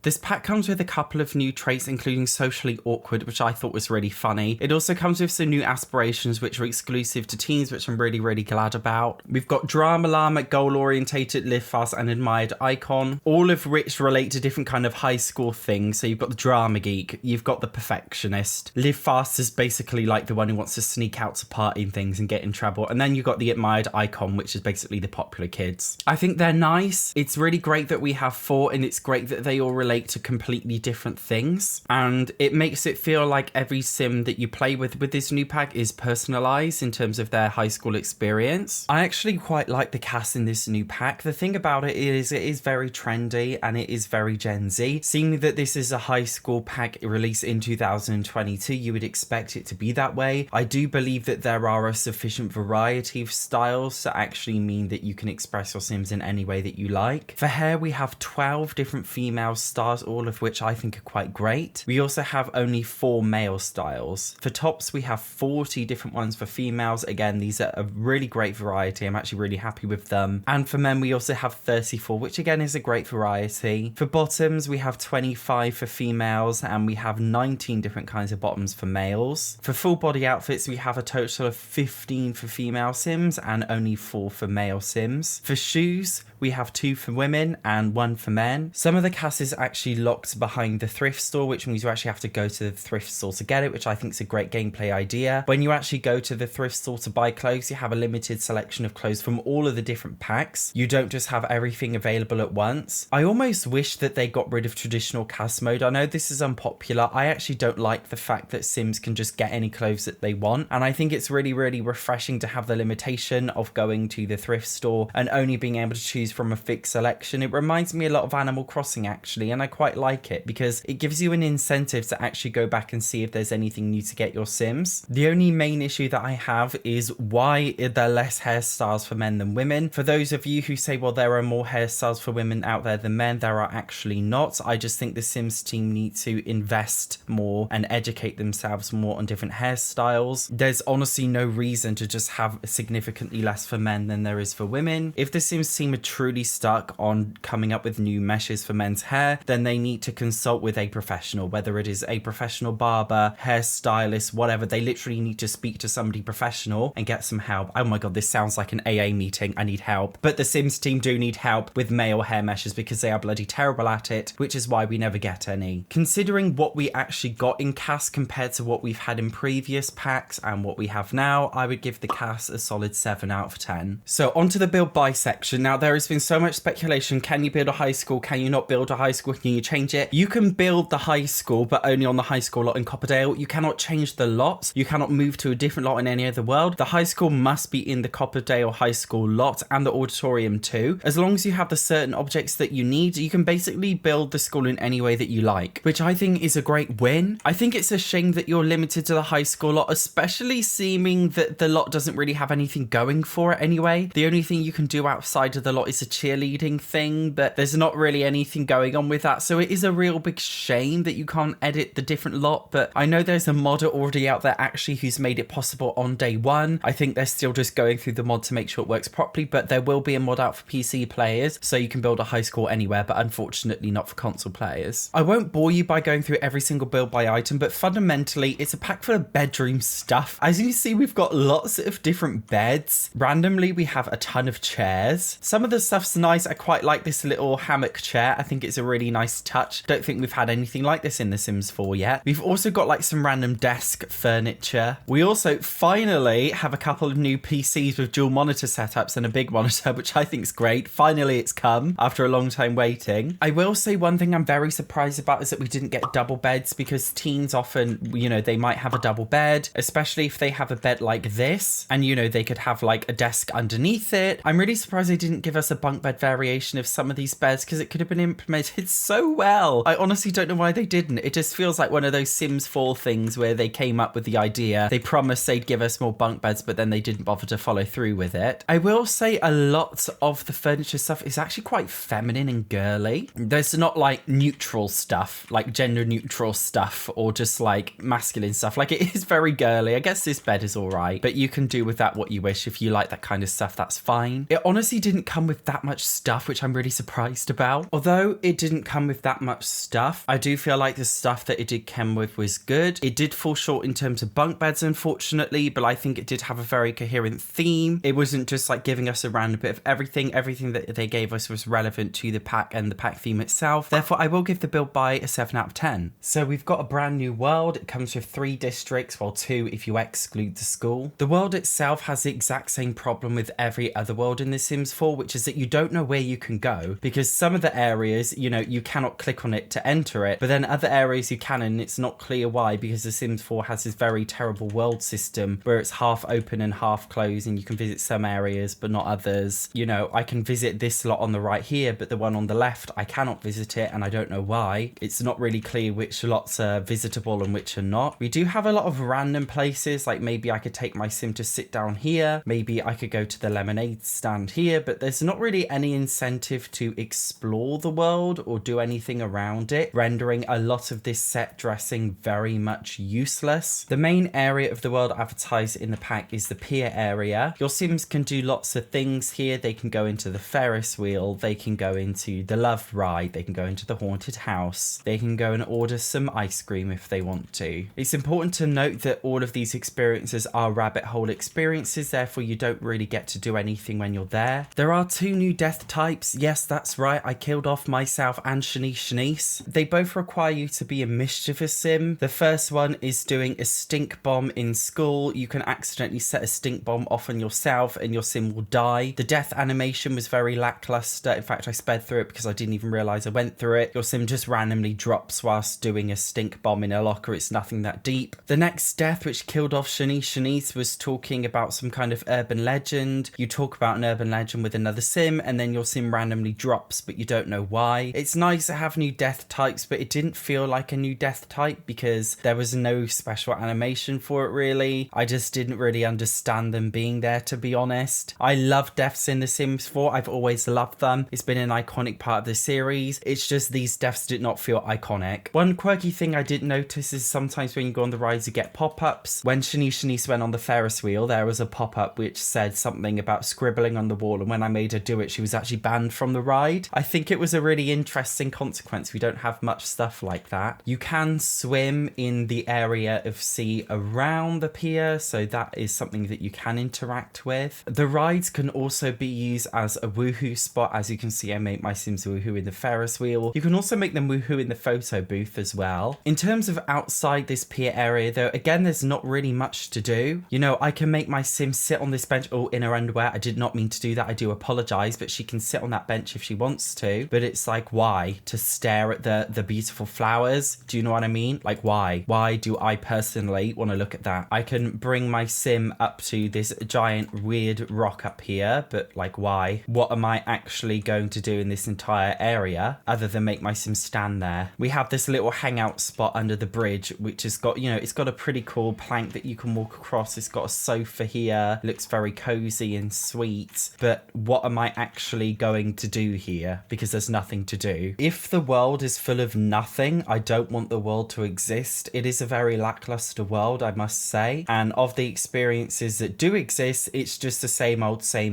This pack comes with a couple of new traits, including socially awkward, which I thought was really funny. It also comes with some new aspirations, which are exclusive to teens, which I'm really, really glad about. We've got Drama Llama, goal-orientated, live fast, and admired icon, all of which relate to different kind of high school things. So you've got the drama geek, you've got the perfectionist. Live fast is basically like the one who wants to sneak out to party and things and get in trouble. And then you've got the admired icon, which is basically the popular kids. I think they're nice. It's really great that we have 4, and it's great that they all relate to completely different things. And it makes it feel like every sim that you play with this new pack is personalized in terms of their high school experience. I actually quite like the cast in this new pack. The thing about it is very trendy and it is very Gen Z. Seeing that this is a high school pack released in 2022, you would expect it to be that way. I do believe that there are a sufficient variety of styles to actually mean that you can express your Sims in any way that you like. For hair, we have 12 different female styles, all of which I think are quite great. We also have only 4 male styles. For tops, we have 40 different ones for females. Again, these are a really great variety. I'm actually really happy with them. And for men, we also have 34, which again is a great variety. For bottoms, we have 25 for females, and we have 19 different kinds of bottoms for males. For full body outfits, we have a total of 15 for female Sims and only 4 for male Sims. For shoes, we have 2 for women and 1 for men. Some of the cast is actually locked behind the thrift store, which means you actually have to go to the thrift store to get it, which I think is a great gameplay idea. When you actually go to the thrift store to buy clothes, you have a limited selection of clothes from all of the different packs. You don't just have everything available at once. I almost wish that they got rid of traditional cast mode. I know this is unpopular. I actually don't like the fact that Sims can just get any clothes that they want. And I think it's really, really refreshing to have the limitation of going to the thrift store and only being able to choose from a fixed selection. It reminds me a lot of Animal Crossing actually, and I quite like it because it gives you an incentive to actually go back and see if there's anything new to get your Sims. The only main issue that I have is why are there less hairstyles for men than women? For those of you who say, well, there are more hairstyles for women out there than men, there are actually not. I just think the Sims team need to invest more and educate themselves more on different hairstyles. There's honestly no reason to just have significantly less for men than there is for women. If the Sims team are truly stuck on coming up with new meshes for men's hair, then they need to consult with a professional, whether it is a professional barber, hairstylist, whatever. They literally need to speak to somebody professional and get some help. Oh my god, this sounds like an AA meeting. I need help. But the Sims team do need help with male hair meshes because they are bloody terrible at it, which is why we never get any. Considering what we actually got in cast compared to what we've had in previous packs and what we have now, I would give the cast a solid 7 out of 10. So onto the build buy section. Now there has been so much speculation. Can you build a high school? Can you not build a high school? Can you change it? You can build the high school, but only on the high school lot in Copperdale. You cannot change the lot. You cannot move to a different lot in any other world. The high school must be in the Copperdale high school lot and the auditorium too. As long as you have the certain objects that you need, you can basically build the school in any way that you like, which I think is a great win. I think it's a shame that you're limited to the high school lot, especially seeming that the lot doesn't really have anything going for it anyway. The only thing you can do outside of the lot is a cheerleading thing, but there's not really anything going on with that. So it is a real big shame that you can't edit the different lot, but I know there's a modder already out there actually who's made it possible on day one. I think they're still just going through the mod to make sure it works properly, but there will be a mod out for PC players, so you can build a high school anywhere, but unfortunately not for console players. I won't bore you by going through every single build by item, but fundamentally it's a pack full of bedroom stuff. As you see, we've got lots of different beds. Randomly, we have a ton of chairs. Some of the stuff's nice. I quite like this little hammock chair. I think it's a really nice touch. Don't think we've had anything like this in The Sims 4 yet. We've also got like some random desk furniture. We also finally have a couple of new PCs with dual monitor setups and a big monitor, which I think is great. Finally, it's come after a long time waiting. I will say one thing I'm very surprised about is that we didn't get double beds, because teens often, you know, they might have a double bed, especially if they have a bed like this and, you know, they could have like a desk underneath it. I'm really surprised they didn't give us a bunk bed variation of some of these beds, because it could have been implemented so well. I honestly don't know why they didn't. It just feels like one of those Sims 4 things where they came up with the idea, they promised they'd give us more bunk beds, but then they didn't bother to follow through with it. I will say a lot of the furniture stuff is actually quite feminine and girly. There's not like neutral stuff, like gender neutral stuff, or just like masculine stuff. Like, it is very girly. I guess this bed is all right, but you can do with that what you wish. If you like that kind of stuff, that's fine. It honestly didn't come with that much stuff, which I'm really surprised about. Although it didn't come come with that much stuff. I do feel like the stuff that it did come with was good. It did fall short in terms of bunk beds, unfortunately, but I think it did have a very coherent theme. It wasn't just like giving us a random bit of everything. Everything that they gave us was relevant to the pack and the pack theme itself. Therefore, I will give the build buy a 7 out of 10. So we've got a brand new world. It comes with 3 districts, well 2 if you exclude the school. The world itself has the exact same problem with every other world in The Sims 4, which is that you don't know where you can go, because some of the areas, you know, you cannot click on it to enter it, but then other areas you can, and it's not clear why, because The Sims 4 has this very terrible world system where it's half open and half closed, and you can visit some areas but not others. You know, I can visit this lot on the right here, but the one on the left I cannot visit it, and I don't know why. It's not really clear which lots are visitable and which are not. We do have a lot of random places, like maybe I could take my sim to sit down here, maybe I could go to the lemonade stand here, but there's not really any incentive to explore the world or do anything around it, rendering a lot of this set dressing very much useless. The main area of the world advertised in the pack is the pier area. Your sims can do lots of things here. They can go into the Ferris wheel, they can go into the love ride, they can go into the haunted house, they can go and order some ice cream if they want to. It's important to note that all of these experiences are rabbit hole experiences, therefore you don't really get to do anything when you're there. There are 2 new death types. Yes, that's right, I killed off myself and Shanice. They both require you to be a mischievous sim. The first one is doing a stink bomb in school. You can accidentally set a stink bomb off on yourself and your sim will die. The death animation was very lackluster. In fact, I sped through it because I didn't even realize I went through it. Your sim just randomly drops whilst doing a stink bomb in a locker. It's nothing that deep. The next death, which killed off Shanice, was talking about some kind of urban legend. You talk about an urban legend with another sim and then your sim randomly drops, but you don't know why. It's nice to have new death types, but it didn't feel like a new death type because there was no special animation for it really. I just didn't really understand them being there, to be honest. I love deaths in The Sims 4. I've always loved them. It's been an iconic part of the series. It's just these deaths did not feel iconic. One quirky thing I did notice is sometimes when you go on the rides you get pop-ups. When Shanice went on the Ferris wheel, there was a pop-up which said something about scribbling on the wall, and when I made her do it, she was actually banned from the ride. I think it was a really interesting consequence. We don't have much stuff like that. You can swim in the area of sea around the pier, so that is something that you can interact with. The rides can also be used as a woohoo spot. As you can see, I made my sims woohoo in the Ferris wheel. You can also make them woohoo in the photo booth as well. In terms of outside this pier area though, again, there's not really much to do. You know, I can make my sim sit on this bench, in her underwear. I did not mean to do that. I do apologize, but she can sit on that bench if she wants to. But it's like, why? To stare at the beautiful flowers? Do you know what I mean? Like, why? Why do I personally want to look at that? I can bring my sim up to this giant weird rock up here, but like, why? What am I actually going to do in this entire area other than make my sim stand there? We have this little hangout spot under the bridge, which has got, you know, it's got a pretty cool plank that you can walk across. It's got a sofa here. It looks very cozy and sweet, but what am I actually going to do here? Because there's nothing to do. If the world is full of nothing, I don't want the world to exist. It is a very lackluster world, I must say, and of the experiences that do exist, it's just the same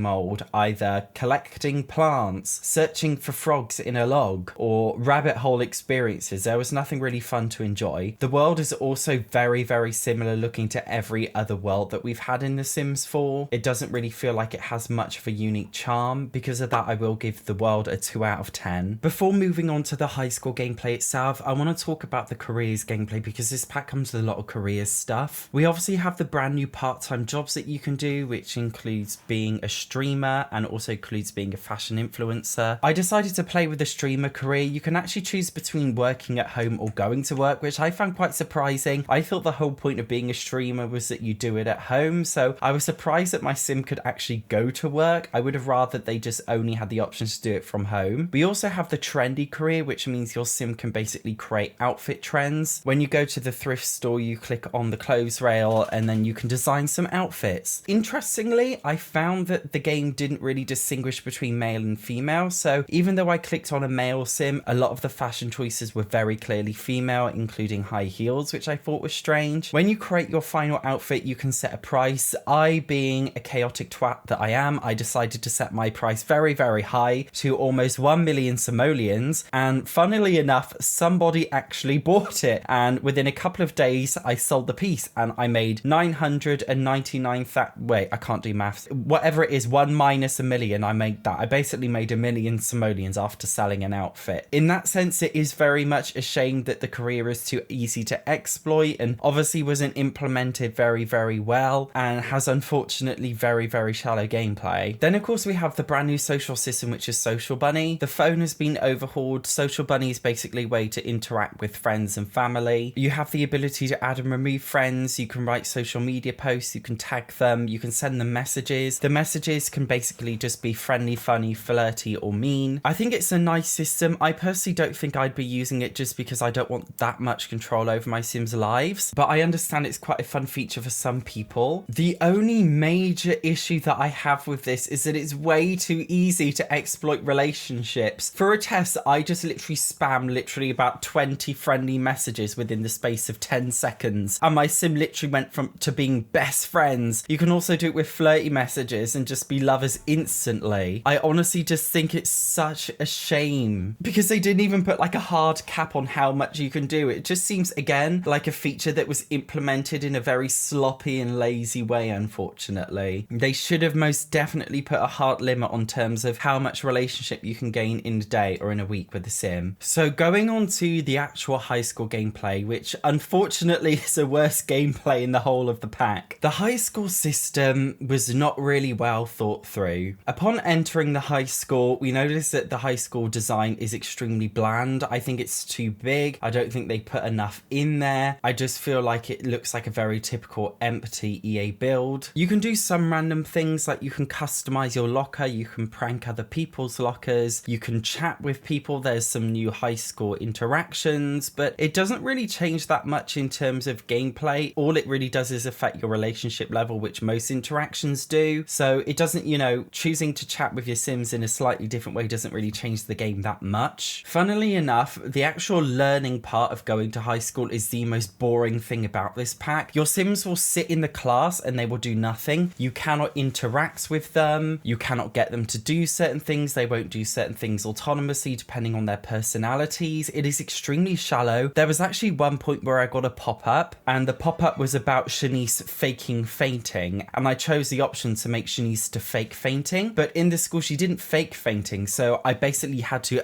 old, either collecting plants, searching for frogs in a log, or rabbit hole experiences. There was nothing really fun to enjoy. The world is also very, very similar looking to every other world that we've had in The Sims 4. It doesn't really feel like it has much of a unique charm. Because of that, I will give the world a 2 out of 10. Before moving on to the high score gameplay itself, I want to talk about the careers gameplay because this pack comes with a lot of careers stuff. We obviously have the brand new part-time jobs that you can do, which includes being a streamer and also includes being a fashion influencer. I decided to play with the streamer career. You can actually choose between working at home or going to work, which I found quite surprising. I thought the whole point of being a streamer was that you do it at home, so I was surprised that my sim could actually go to work. I would have rather they just only had the option to do it from home. We also have the trendy career, which means your sim can basically create outfit trends. When you go to the thrift store, you click on the clothes rail and then you can design some outfits. Interestingly, I found that the game didn't really distinguish between male and female, so even though I clicked on a male sim, a lot of the fashion choices were very clearly female, including high heels, which I thought was strange. When you create your final outfit, you can set a price. I, being a chaotic twat that I am, I decided to set my price very, very high to almost 1 million simoleons, seconds. And funnily enough, somebody actually bought it. And within a couple of days, I sold the piece and I made 999,000. Wait, I can't do maths. Whatever it is, 1 minus a million, I made that. I basically made 1 million simoleons after selling an outfit. In that sense, it is very much a shame that the career is too easy to exploit and obviously wasn't implemented very, very well and has unfortunately very, very shallow gameplay. Then, of course, we have the brand new social system, which is Social Bunny. The phone has been overhauled. Social Bunny is basically a way to interact with friends and family. You have the ability to add and remove friends. You can write social media posts. You can tag them. You can send them messages. The messages can basically just be friendly, funny, flirty, or mean. I think it's a nice system. I personally don't think I'd be using it just because I don't want that much control over my Sims' lives, but I understand it's quite a fun feature for some people. The only major issue that I have with this is that it's way too easy to exploit relationships. For a test, I just literally spam about 20 friendly messages within the space of 10 seconds, and my Sim literally went to being best friends. You can also do it with flirty messages and just be lovers instantly. I honestly just think it's such a shame because they didn't even put like a hard cap on how much you can do. It just seems, again, like a feature that was implemented in a very sloppy and lazy way, unfortunately. They should have most definitely put a hard limit on terms of how much relationship you can gain in a day or in a week with the Sim. So going on to the actual high school gameplay, which unfortunately is the worst gameplay in the whole of the pack. The high school system was not really well thought through. Upon entering the high school, we noticed that the high school design is extremely bland. I think it's too big. I don't think they put enough in there. I just feel like it looks like a very typical empty EA build. You can do some random things, like you can customize your locker, you can prank other people's lockers, you can chat with people. There's some new high school interactions, but it doesn't really change that much in terms of gameplay. All it really does is affect your relationship level, which most interactions do. So it doesn't, you know, choosing to chat with your Sims in a slightly different way doesn't really change the game that much. Funnily enough, the actual learning part of going to high school is the most boring thing about this pack. Your Sims will sit in the class and they will do nothing. You cannot interact with them. You cannot get them to do certain things. They won't do certain things autonomously depending on their personalities. It is extremely shallow. There was actually one point where I got a pop-up, and the pop-up was about Shanice faking fainting, and I chose the option to make Shanice to fake fainting, but in this school she didn't fake fainting, so I basically had to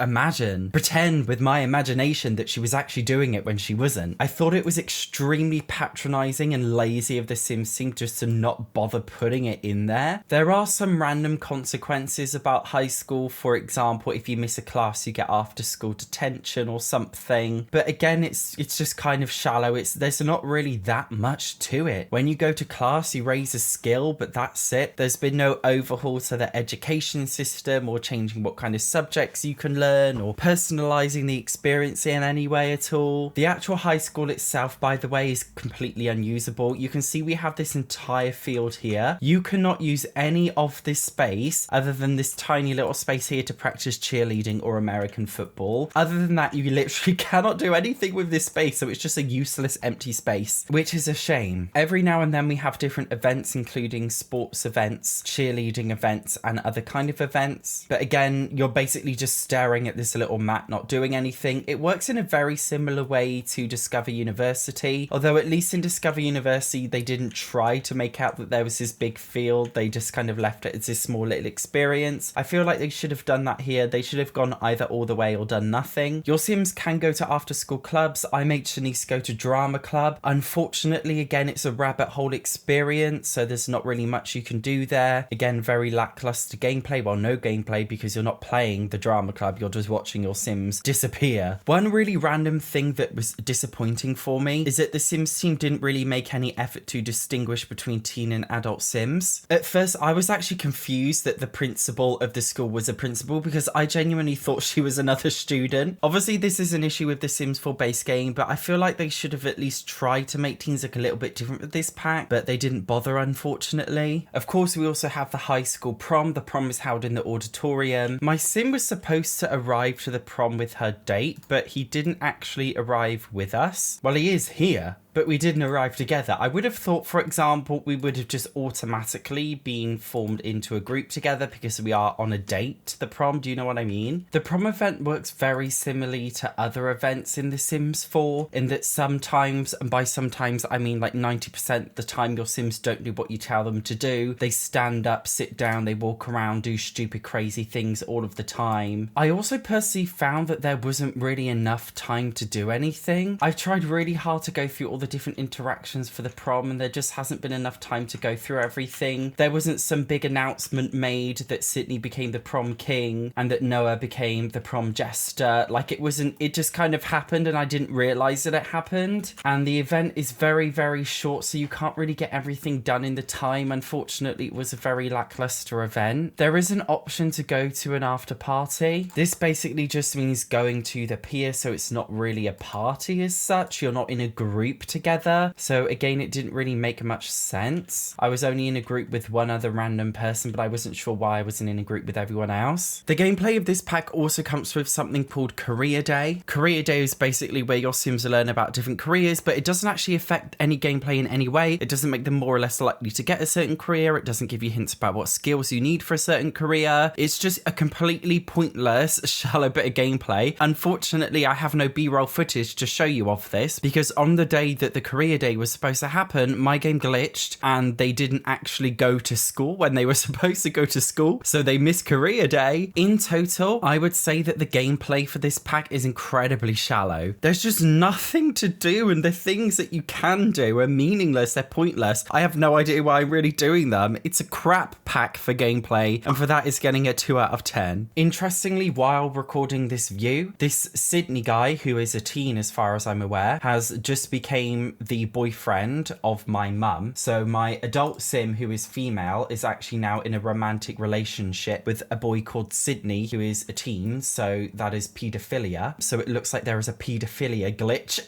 pretend with my imagination that she was actually doing it when she wasn't. I thought it was extremely patronizing and lazy of the Sims team just to not bother putting it in there. There are some random consequences about high school. For example, if you miss a class, you get after school detention or something. But again, it's just kind of shallow. There's not really that much to it. When you go to class, you raise a skill, but that's it. There's been no overhaul to the education system or changing what kind of subjects you can learn or personalizing the experience in any way at all. The actual high school itself, by the way, is completely unusable. You can see we have this entire field here. You cannot use any of this space other than this tiny little space here to practice cheerleading or American football. Other than that, you literally cannot do anything with this space, so it's just a useless empty space, which is a shame. Every now and then we have different events, including sports events, cheerleading events, and other kind of events. But again, you're basically just staring at this little mat, not doing anything. It works in a very similar way to Discover University, although at least in Discover University, they didn't try to make out that there was this big field. They just kind of left it as this small little experience. I feel like they should have done that here. They should have gone either all the way or done nothing. Your Sims can go to after school clubs. I made Shanice go to drama club. Unfortunately, again, it's a rabbit hole experience, so there's not really much you can do there. Again, very lackluster gameplay. Well, no gameplay because you're not playing the drama club. You're just watching your Sims disappear. One really random thing that was disappointing for me is that the Sims team didn't really make any effort to distinguish between teen and adult Sims. At first, I was actually confused that the principal of the school was a principal because I genuinely thought she was another student. Obviously, this is an issue with the Sims 4 base game, but I feel like they should have at least tried to make teens look a little bit different with this pack, but they didn't bother, unfortunately. Of course, we also have the high school prom. The prom is held in the auditorium. My Sim was supposed to arrive to the prom with her date, but he didn't actually arrive with us. Well, he is here. but we didn't arrive together. I would have thought, for example, we would have just automatically been formed into a group together because we are on a date to the prom. Do you know what I mean? The prom event works very similarly to other events in The Sims 4 in that sometimes, and by sometimes I mean like 90% of the time, your Sims don't do what you tell them to do. They stand up, sit down, they walk around, do stupid crazy things all of the time. I also personally found that there wasn't really enough time to do anything. I've tried really hard to go through all the different interactions for the prom and there just hasn't been enough time to go through everything. There wasn't some big announcement made that Sydney became the prom king and that Noah became the prom jester. Like it just kind of happened and I didn't realize that it happened. And the event is very, very short, so you can't really get everything done in the time. Unfortunately, it was a very lackluster event. There is an option to go to an after party. This basically just means going to the pier, so it's not really a party as such. You're not in a group together. So again, it didn't really make much sense. I was only in a group with one other random person, but I wasn't sure why I wasn't in a group with everyone else. The gameplay of this pack also comes with something called Career Day. Career Day is basically where your Sims learn about different careers, but it doesn't actually affect any gameplay in any way. It doesn't make them more or less likely to get a certain career. It doesn't give you hints about what skills you need for a certain career. It's just a completely pointless, shallow bit of gameplay. Unfortunately, I have no B-roll footage to show you of this because on the day that the Career Day was supposed to happen, my game glitched and they didn't actually go to school when they were supposed to go to school. So they missed Career Day. In total, I would say that the gameplay for this pack is incredibly shallow. There's just nothing to do and the things that you can do are meaningless. They're pointless. I have no idea why I'm really doing them. It's a crap pack for gameplay and for that it's getting a 2 out of 10. Interestingly, while recording this view, this Sydney guy, who is a teen as far as I'm aware, has just became the boyfriend of my mum. So my adult Sim, who is female, is actually now in a romantic relationship with a boy called Sydney, who is a teen. So that is paedophilia. So it looks like there is a paedophilia glitch.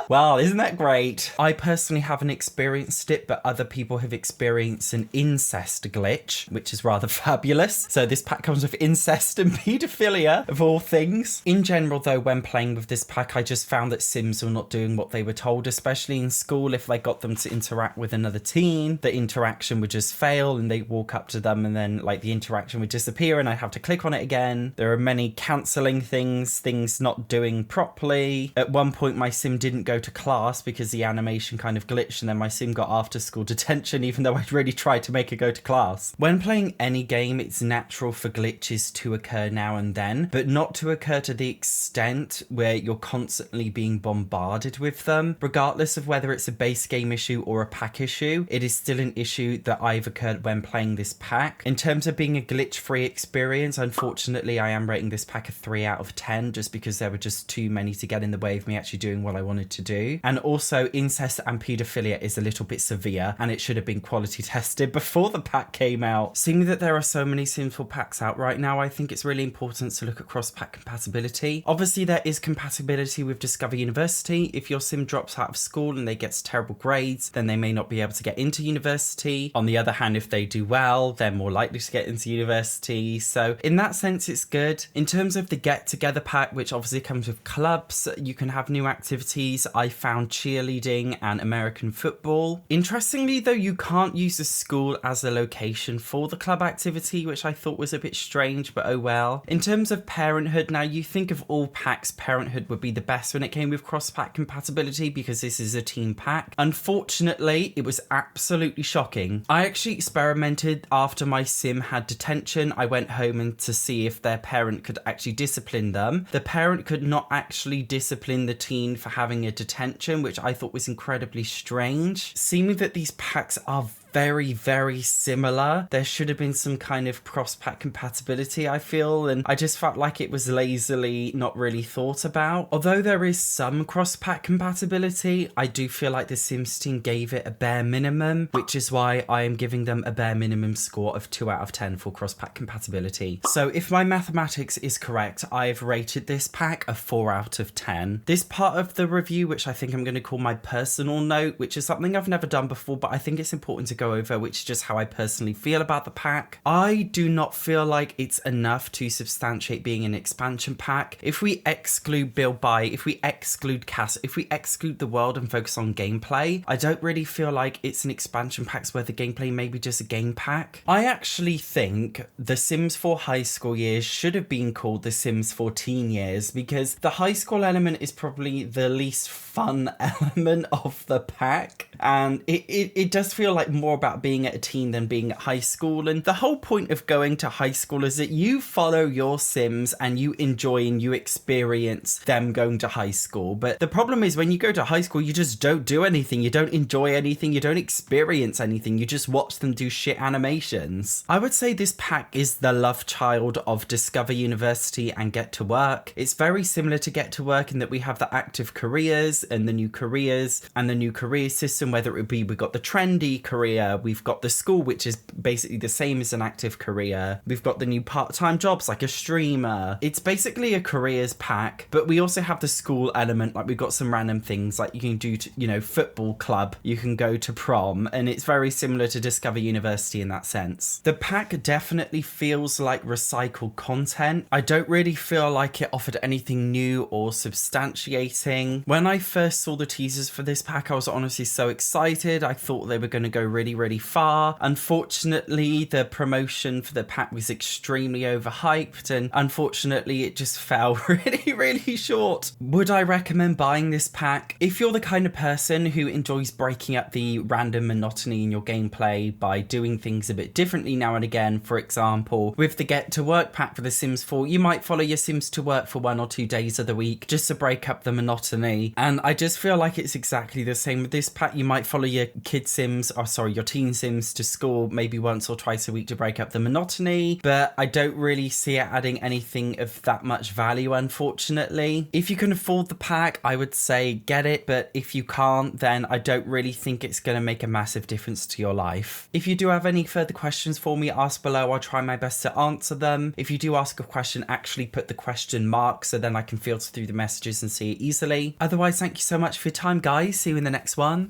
Well, isn't that great? I personally haven't experienced it, but other people have experienced an incest glitch, which is rather fabulous. So this pack comes with incest and paedophilia, of all things. In general, though, when playing with this pack, I just found that Sims were not doing what they were told, especially in school. If I got them to interact with another teen, the interaction would just fail and they'd walk up to them and then like the interaction would disappear and I'd have to click on it again. There are many cancelling things not doing properly. At one point, my Sim didn't go to class because the animation kind of glitched and then my Sim got after school detention even though I'd really tried to make her go to class. When playing any game, it's natural for glitches to occur now and then, but not to occur to the extent where you're constantly being bombarded with them. Regardless of whether it's a base game issue or a pack issue, it is still an issue that I've occurred when playing this pack. In terms of being a glitch-free experience, unfortunately, I am rating this pack a 3 out of 10 just because there were just too many to get in the way of me actually doing what I wanted to do. And also incest and paedophilia is a little bit severe and it should have been quality tested before the pack came out. Seeing that there are so many sinful packs out right now, I think it's really important to look at cross-pack compatibility. Obviously there is compatibility with Discover University. If your Sim drops out of school and they get terrible grades, then they may not be able to get into university. On the other hand, if they do well, they're more likely to get into university. So in that sense, it's good. In terms of the Get Together pack, which obviously comes with clubs, you can have new activities. I found cheerleading and American football. Interestingly though, you can't use the school as a location for the club activity, which I thought was a bit strange, but oh well. In terms of parenthood, now you think of all packs, parenthood would be the best when it came with cross-pack compatibility because this is a team pack. Unfortunately, it was absolutely shocking. I actually experimented after my Sim had detention. I went home and to see if their parent could actually discipline them. The parent could not actually discipline the teen for having a detention, which I thought was incredibly strange. Seeming that these packs are very, very similar. There should have been some kind of cross-pack compatibility, I feel, and I just felt like it was lazily not really thought about. Although there is some cross-pack compatibility, I do feel like the Sims team gave it a bare minimum, which is why I am giving them a bare minimum score of 2 out of 10 for cross-pack compatibility. So if my mathematics is correct, I've rated this pack a 4 out of 10. This part of the review, which I think I'm going to call my personal note, which is something I've never done before, but I think it's important to go go over, which is just how I personally feel about the pack. I do not feel like it's enough to substantiate being an expansion pack. If we exclude build buy, if we exclude cast, if we exclude the world and focus on gameplay, I don't really feel like it's an expansion pack's worth of gameplay, maybe just a game pack. I actually think The Sims 4 high school years should have been called The Sims 4 teen years, because the high school element is probably the least fun element of the pack, and it does feel like more about being at a teen than being at high school. And the whole point of going to high school is that you follow your Sims and you enjoy and you experience them going to high school. But the problem is when you go to high school, you just don't do anything, you don't enjoy anything, you don't experience anything, you just watch them do shit animations. I would say this pack is the love child of Discover University and Get to Work. It's very similar to Get to Work in that we have the active careers and the new careers and the new career system, whether it be, we've got the trendy career, we've got the school, which is basically the same as an active career, we've got the new part-time jobs like a streamer. It's basically a careers pack, but we also have the school element, like we've got some random things like you can do to, you know, football club, you can go to prom, and it's very similar to Discover University in that sense. The pack definitely feels like recycled content. I don't really feel like it offered anything new or substantiating. When I first saw the teasers for this pack, I was honestly so excited. I thought they were going to go really, really far. Unfortunately, the promotion for the pack was extremely overhyped, and unfortunately it just fell really, really short. Would I recommend buying this pack? If you're the kind of person who enjoys breaking up the random monotony in your gameplay by doing things a bit differently now and again, for example, with the Get to Work pack for The Sims 4, you might follow your Sims to work for 1 or 2 days of the week just to break up the monotony. And I just feel like it's exactly the same with this pack. You might follow your your teen Sims to school maybe once or twice a week to break up the monotony, but I don't really see it adding anything of that much value, unfortunately. If you can afford the pack, I would say get it, but if you can't, then I don't really think it's going to make a massive difference to your life. If you do have any further questions for me, ask below. I'll try my best to answer them. If you do ask a question, actually put the question mark so then I can filter through the messages and see it easily. Otherwise, thank you so much for your time, guys. See you in the next one.